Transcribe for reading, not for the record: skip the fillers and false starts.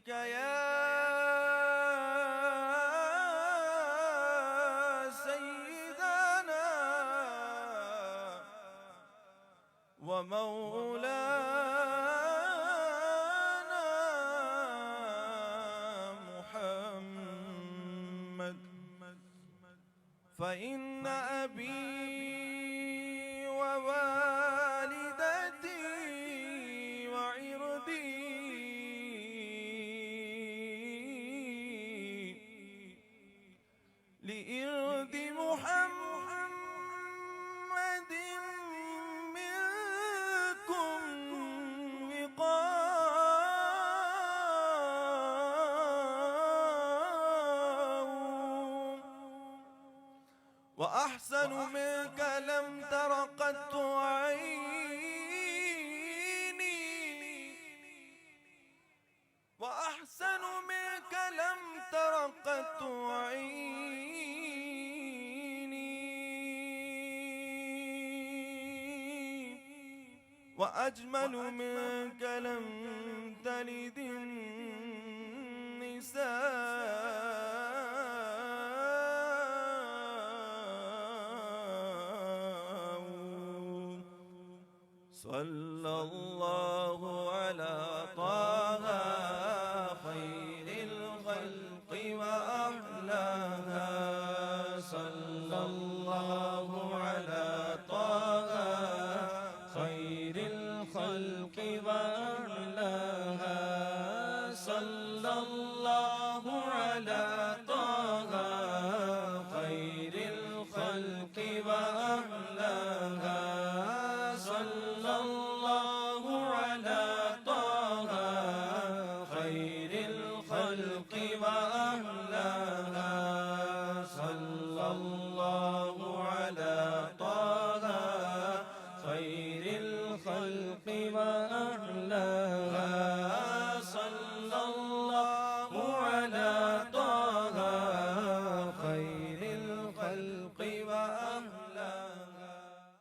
عليك يا سيدنا ومولانا محمد، فإن أبي ووالدتي وعرضي لإرض محمد منكم وقاء، وأحسن منك لم تر قط عيني، وأحسن منك لم تر قط عيني، وأجمل منك لم تلد النساء. صلى الله على طه خير الخلق وأحلاها، صلى الله على طه خير الخلق وأحلاها، صلى الله على طه